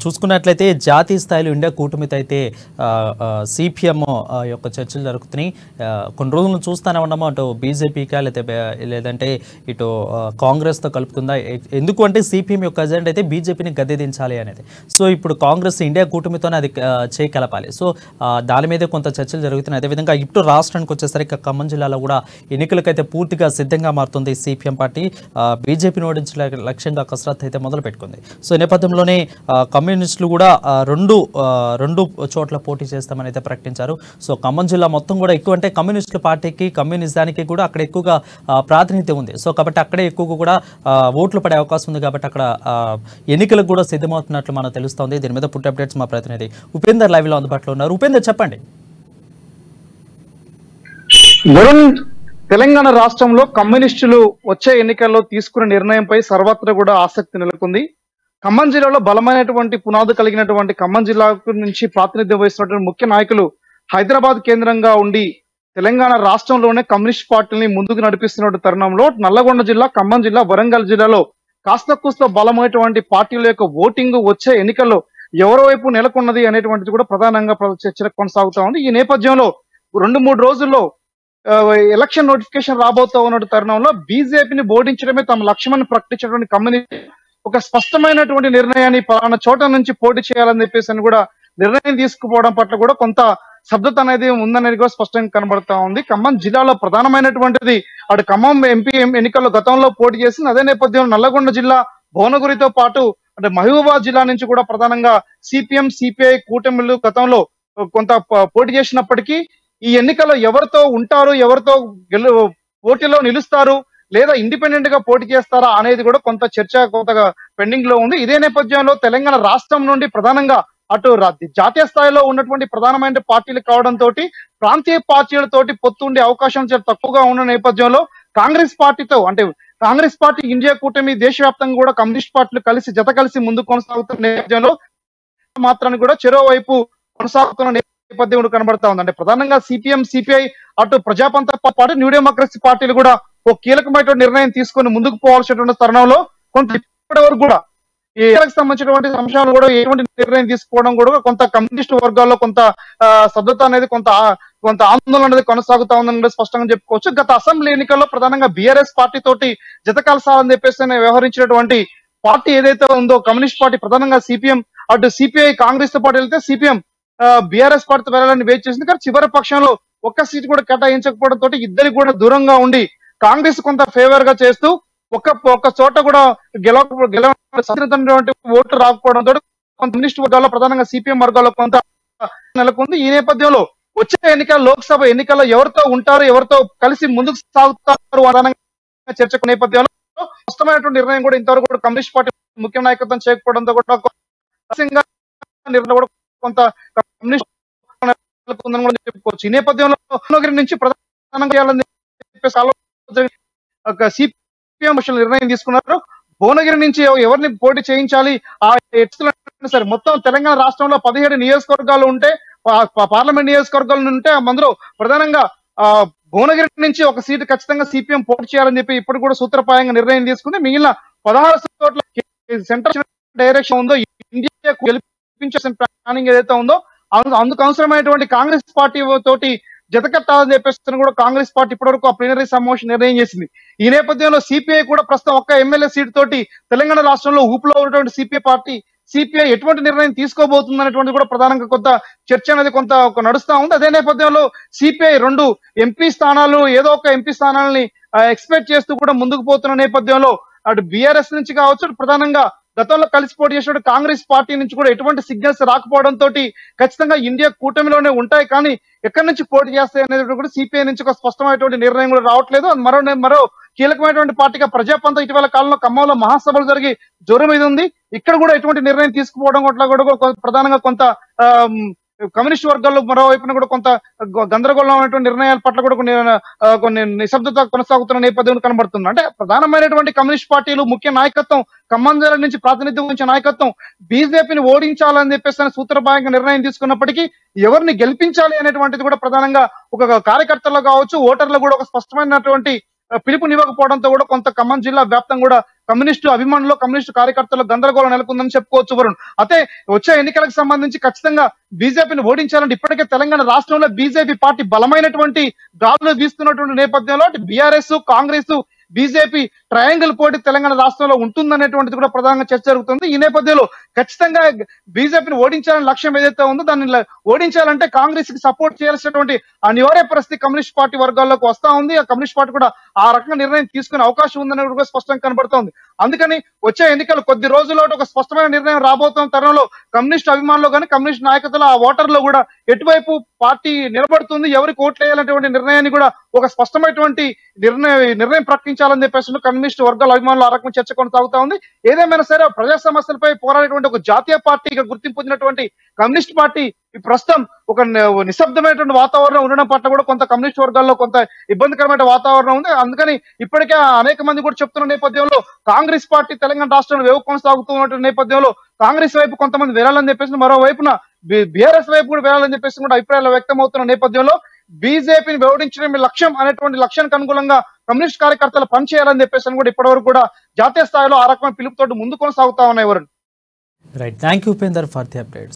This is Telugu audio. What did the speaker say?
చూసుకున్నట్లయితే జాతీయ స్థాయిలో ఇండియా కూటమితో అయితే సిపిఎం యొక్క చర్చలు జరుగుతున్నాయి. కొన్ని రోజులు చూస్తూనే ఉన్నాము, అటు బీజేపీకా లేదంటే ఇటు కాంగ్రెస్తో కలుపుతుందా. ఎందుకు అంటే సిపిఎం యొక్క అజెండా అయితే బీజేపీని గద్దెదించాలి అనేది. సో ఇప్పుడు కాంగ్రెస్ ఇండియా కూటమితోనే అది చేయకలపాలి. సో దాని మీదే కొంత చర్చలు జరుగుతున్నాయి. అదేవిధంగా ఇప్పుడు రాష్ట్రానికి వచ్చేసరికి ఖమ్మం జిల్లాలో కూడా ఎన్నికలకైతే పూర్తిగా సిద్ధంగా మారుతుంది సిపిఎం పార్టీ. బీజేపీని ఓడించే లక్ష్యంగా కసరత్తు అయితే మొదలు పెట్టుకుంది. సో ఈ నేపథ్యంలోనే కమ్యూనిస్టులు కూడా రెండు చోట్ల పోటీ చేస్తామని అయితే ప్రకటించారు. సో ఖమ్మం జిల్లా మొత్తం కూడా ఎక్కువ అంటే కమ్యూనిస్టుల పార్టీకి కమ్యూనిజానికి కూడా అక్కడ ఎక్కువగా ప్రాతినిధ్యం ఉంది. సో కాబట్టి అక్కడే ఎక్కువగా కూడా ఓట్లు పడే అవకాశం ఉంది. కాబట్టి అక్కడ ఎన్నికలకు కూడా సిద్ధమవుతున్నట్లు మనకు తెలుస్తోంది. దీని మీద పూర్తి అప్డేట్స్ మా ప్రతినిధి ఉపేందర్ లైవ్ లో అందుబాటులో ఉన్నారు. ఉపేందర్, చెప్పండి. తెలంగాణ రాష్ట్రంలో కమ్యూనిస్టులు వచ్చే ఎన్నికల్లో తీసుకున్న నిర్ణయంపై సర్వత్రా కూడా ఆసక్తి నెలకొంది. ఖమ్మం జిల్లాలో బలమైనటువంటి పునాది కలిగినటువంటి ఖమ్మం జిల్లా నుంచి ప్రాతినిధ్యం వహిస్తున్నటువంటి ముఖ్య నాయకులు హైదరాబాద్ కేంద్రంగా ఉండి తెలంగాణ రాష్ట్రంలోనే కమ్యూనిస్ట్ పార్టీని ముందుకు నడిపిస్తున్న తరుణంలో నల్లగొండ జిల్లా, ఖమ్మం జిల్లా, వరంగల్ జిల్లాలో కాస్త కూస్త బలమైనటువంటి పార్టీల యొక్క ఓటింగ్ వచ్చే ఎన్నికల్లో ఎవరి వైపు నెలకొన్నది అనేటువంటిది కూడా ప్రధానంగా చర్చ కొనసాగుతా ఉంది. ఈ నేపథ్యంలో 2-3 రోజుల్లో ఎలక్షన్ నోటిఫికేషన్ రాబోతా ఉన్న తరుణంలో బీజేపీని ఓడించడమే తమ లక్ష్యమని ప్రకటించినటువంటి కమ్యూనిస్ట్ ఒక స్పష్టమైనటువంటి నిర్ణయాన్ని పలానా చోట నుంచి పోటీ చేయాలని చెప్పేసి అని కూడా నిర్ణయం తీసుకుపోవడం పట్ల కూడా కొంత శబ్దత అనేది ఉందనేది కూడా స్పష్టంగా కనబడతా ఉంది. ఖమ్మం జిల్లాలో ప్రధానమైనటువంటిది అటు ఖమ్మం ఎంపీ ఎన్నికల్లో గతంలో పోటీ చేసింది. అదే నేపథ్యంలో నల్లగొండ జిల్లా భువనగిరితో పాటు అంటే మహబూబాబాద్ జిల్లా నుంచి కూడా ప్రధానంగా సిపిఎం, సిపిఐ కూటమిలు గతంలో కొంత పోటీ చేసినప్పటికీ ఈ ఎన్నికల్లో ఎవరితో ఉంటారు, ఎవరితో పోటీలో నిలుస్తారు, లేదా ఇండిపెండెంట్ గా పోటీ చేస్తారా అనేది కూడా కొంత చర్చ కొంతగా పెండింగ్ లో ఉంది. ఇదే నేపథ్యంలో తెలంగాణ రాష్ట్రం నుండి ప్రధానంగా అటు జాతీయ స్థాయిలో ఉన్నటువంటి ప్రధానమైన పార్టీలు కావడంతో ప్రాంతీయ పార్టీలతోటి పొత్తుండే అవకాశం చాలా తక్కువగా ఉన్న నేపథ్యంలో కాంగ్రెస్ పార్టీతో అంటే కాంగ్రెస్ పార్టీ ఇండియా కూటమి దేశవ్యాప్తంగా కూడా కమ్యూనిస్ట్ పార్టీలు జత కలిసి ముందుకు కొనసాగుతున్న నేపథ్యంలో మాత్రాన్ని కూడా చెరోవైపు కొనసాగుతున్న నేపథ్యం కనబడతా ఉంది. అంటే ప్రధానంగా సిపిఎం, సిపిఐ, అటు ప్రజాపంత పార్టీ, న్యూ డెమోక్రసీ పార్టీలు కూడా ఒక కీలకమైనటువంటి నిర్ణయం తీసుకొని ముందుకు పోవాల్సినటువంటి తరుణంలో కొంత ఇప్పటి వరకు కూడా ఈ ఎన్నికలకు సంబంధించినటువంటి అంశాలు కూడా ఎటువంటి నిర్ణయం తీసుకోవడం కూడా కొంత కమ్యూనిస్ట్ వర్గాల్లో కొంత స్తబ్దత అనేది కొంత ఆందోళన అనేది కొనసాగుతా ఉందని స్పష్టంగా చెప్పుకోవచ్చు. గత అసెంబ్లీ ఎన్నికల్లో ప్రధానంగా బీఆర్ఎస్ పార్టీ తోటి జత కలసాలని చెప్పేసి వ్యవహరించినటువంటి పార్టీ ఏదైతే ఉందో కమ్యూనిస్ట్ పార్టీ ప్రధానంగా సిపిఎం, అటు సిపిఐ కాంగ్రెస్ తో పాటు వెళ్తే సిపిఎం బీఆర్ఎస్ పార్టీతో వెళ్ళాలని వెయిట్ చేసింది. కానీ చివరి పక్షంలో ఒక్క సీట్ కూడా కేటాయించకపోవడం తోటి ఇద్దరికి కూడా దూరంగా ఉండి కాంగ్రెస్ కొంత ఫేవర్ గా చేస్తూ ఒక్క చోట కూడా గెలవటువంటి ఓట్లు రాకపోవడం తోటి కొంత కమ్యూనిస్ట్ వర్గాల్లో ప్రధానంగా సిపిఎం వర్గాల్లో కొంత నెలకొంది. ఈ నేపథ్యంలో వచ్చే ఎన్నికల లోక్సభ ఎన్నికల్లో ఎవరితో ఉంటారు, ఎవరితో కలిసి ముందుకు సాగుతారు అదనంగా చర్చకు నేపథ్యంలో స్పష్టమైనటువంటి నిర్ణయం కూడా ఇంతవరకు కూడా కమ్యూనిస్ట్ పార్టీ ముఖ్య నాయకత్వం చేయకపోవడంతో కూడా కొంత కమ్యూనిస్ట్ చెప్పుకోవచ్చు. ఈ నేపథ్యంలో భువనగిరి నుంచి ప్రధానంగా సిపిఎం నిర్ణయం తీసుకున్నారు. భువనగిరి నుంచి ఎవరిని పోటీ చేయించాలి ఆ సరే మొత్తం తెలంగాణ రాష్ట్రంలో 17 నియోజకవర్గాలు ఉంటే పార్లమెంట్ నియోజకవర్గాలు ఉంటే అందులో ప్రధానంగా భువనగిరి నుంచి ఒక సీటు ఖచ్చితంగా సిపిఎం పోటీ చేయాలని చెప్పి ఇప్పుడు కూడా సూత్రప్రాయంగా నిర్ణయం తీసుకుంది. మిగిలిన 16 చోట్ల సెంట్రల్ డైరెక్షన్ ఉందో ఇండియా గెలిపించే ప్లానింగ్ ఏదైతే ఉందో అందుకు అవసరమైనటువంటి కాంగ్రెస్ పార్టీ తోటి జతకట్టాలని చెప్పేసి కూడా కాంగ్రెస్ పార్టీ ఇప్పటివరకు ఆ ప్లీనరీ సమావేశం నిర్ణయం చేసింది. ఈ నేపథ్యంలో సిపిఐ కూడా ప్రస్తుతం ఒక్క ఎమ్మెల్యే సీటు తోటి తెలంగాణ రాష్ట్రంలో ఊపులో ఉన్నటువంటి సిపిఐ ఎటువంటి నిర్ణయం తీసుకోబోతుంది అనేటువంటి కూడా ప్రధానంగా కొంత చర్చ అనేది కొంత నడుస్తా ఉంది. అదే నేపథ్యంలో సిపిఐ 2 ఎంపీ స్థానాలు ఏదో ఒక ఎంపీ స్థానాలని ఎక్స్పెక్ట్ చేస్తూ కూడా ముందుకు పోతున్న నేపథ్యంలో అటు బీఆర్ఎస్ నుంచి కావచ్చు, ప్రధానంగా గతంలో కలిసి పోటీ చేసిన కాంగ్రెస్ పార్టీ నుంచి కూడా ఎటువంటి సిగ్నల్స్ రాకపోవడంతో ఖచ్చితంగా ఇండియా కూటమిలోనే ఉంటాయి, కానీ ఎక్కడి నుంచి పోటీ చేస్తాయి అనేది కూడా సిపిఐ నుంచి ఒక స్పష్టమైనటువంటి నిర్ణయం కూడా రావట్లేదు. మరో కీలకమైనటువంటి పార్టీగా ప్రజాపంత ఇటీవల కాలంలో ఖమ్మంలో మహాసభలు జరిగి జ్వరం మీద ఉంది. ఇక్కడ కూడా ఎటువంటి నిర్ణయం తీసుకుపోవడం కూడా ప్రధానంగా కొంత కమ్యూనిస్ట్ వర్గాల్లో మరోవైపున కూడా కొంత గందరగోళమైనటువంటి నిర్ణయాల పట్ల కూడా కొన్ని నిశ్శబ్దత కొనసాగుతున్న నేపథ్యం కనబడుతుంది. అంటే ప్రధానమైనటువంటి కమ్యూనిస్ట్ పార్టీలు ముఖ్య నాయకత్వం ఖమ్మం జిల్లా నుంచి ప్రాతినిధ్యం వహించిన నాయకత్వం బీజేపీని ఓడించాలని చెప్పేసి సూత్రప్రాయంగా నిర్ణయం తీసుకున్నప్పటికీ ఎవరిని గెలిపించాలి అనేటువంటిది కూడా ప్రధానంగా ఒక కార్యకర్తలు కావచ్చు, ఓటర్లు కూడా ఒక స్పష్టమైనటువంటి పిలుపునివ్వకపోవడంతో కూడా కొంత ఖమ్మం జిల్లా వ్యాప్తంగా కూడా కమ్యూనిస్టు అభిమానులు కమ్యూనిస్టు కార్యకర్తలు గందరగోళం నెలకొందని చెప్పుకోవచ్చు వరుణ్. అయితే వచ్చే ఎన్నికలకు సంబంధించి ఖచ్చితంగా బీజేపీని ఓడించాలంటే ఇప్పటికే తెలంగాణ రాష్ట్రంలో బీజేపీ పార్టీ బలమైనటువంటి గాలులు వీస్తున్నటువంటి నేపథ్యంలో బీఆర్ఎస్ కాంగ్రెస్ బీజేపీ ట్రయాంగిల్ పోటీ తెలంగాణ రాష్ట్రంలో ఉంటుందనేటువంటిది కూడా ప్రధానంగా చర్చ జరుగుతుంది. ఈ నేపథ్యంలో ఖచ్చితంగా బీజేపీని ఓడించాలని లక్ష్యం ఏదైతే ఉందో దాన్ని ఓడించాలంటే కాంగ్రెస్ కి సపోర్ట్ చేయాల్సినటువంటి అనివార్య పరిస్థితి కమ్యూనిస్ట్ పార్టీ వర్గాల్లోకి వస్తా ఉంది. ఆ కమ్యూనిస్ట్ పార్టీ కూడా ఆ రకంగా నిర్ణయం తీసుకునే అవకాశం ఉందనేది కూడా స్పష్టంగా కనబడుతోంది. అందుకని వచ్చే ఎన్నికలు కొద్ది రోజుల్లో ఒక స్పష్టమైన నిర్ణయం రాబోతున్న తరుణంలో కమ్యూనిస్ట్ అభిమానులు కానీ కమ్యూనిస్ట్ నాయకత్వం ఆ ఓటర్లు కూడా ఎటువైపు పార్టీ నిలబడుతుంది, ఎవరికి ఓట్లు వేయాలనేటువంటి నిర్ణయాన్ని కూడా ఒక స్పష్టమైనటువంటి నిర్ణయం ప్రకటించాలని చెప్పేసి కమ్యూనిస్ట్ వర్గాల అభిమానులు ఆ రకం చర్చ కొనసాగుతా ఉంది. ఏదేమైనా సరే ప్రజా సమస్యలపై పోరాడేటువంటి ఒక జాతీయ పార్టీగా గుర్తింపు పొందినటువంటి కమ్యూనిస్ట్ పార్టీ ఈ ప్రస్తుతం ఒక నిశ్శబ్దమైనటువంటి వాతావరణం ఉండడం పట్ల కూడా కొంత కమ్యూనిస్ట్ వర్గాల్లో కొంత ఇబ్బందికరమైన వాతావరణం ఉంది. అందుకని ఇప్పటికే అనేక మంది కూడా చెప్తున్న నేపథ్యంలో కాంగ్రెస్ పార్టీ తెలంగాణ రాష్ట్రంలో వేవ్ కొనసాగుతున్నటువంటి నేపథ్యంలో కాంగ్రెస్ వైపు కొంతమంది వెళ్ళాలని చెప్పేసి మరోవైపున బీఆర్ఎస్ వైపు కూడా వెళ్ళాలని చెప్పేసి కూడా అభిప్రాయాలు వ్యక్తం అవుతున్న నేపథ్యంలో బీజేపీని వివరించడమే లక్ష్యం అనేటువంటి లక్ష్యానికి అనుగుణంగా కమ్యూనిస్ట్ కార్యకర్తలు పనిచేయాలని చెప్పేసి కూడా ఇప్పటివరకు కూడా జాతీయ స్థాయిలో ఆ రకమైన పిలుపుతోటి ముందు కొనసాగుతా ఉన్నాయి. Right, thank you Upender for the updates.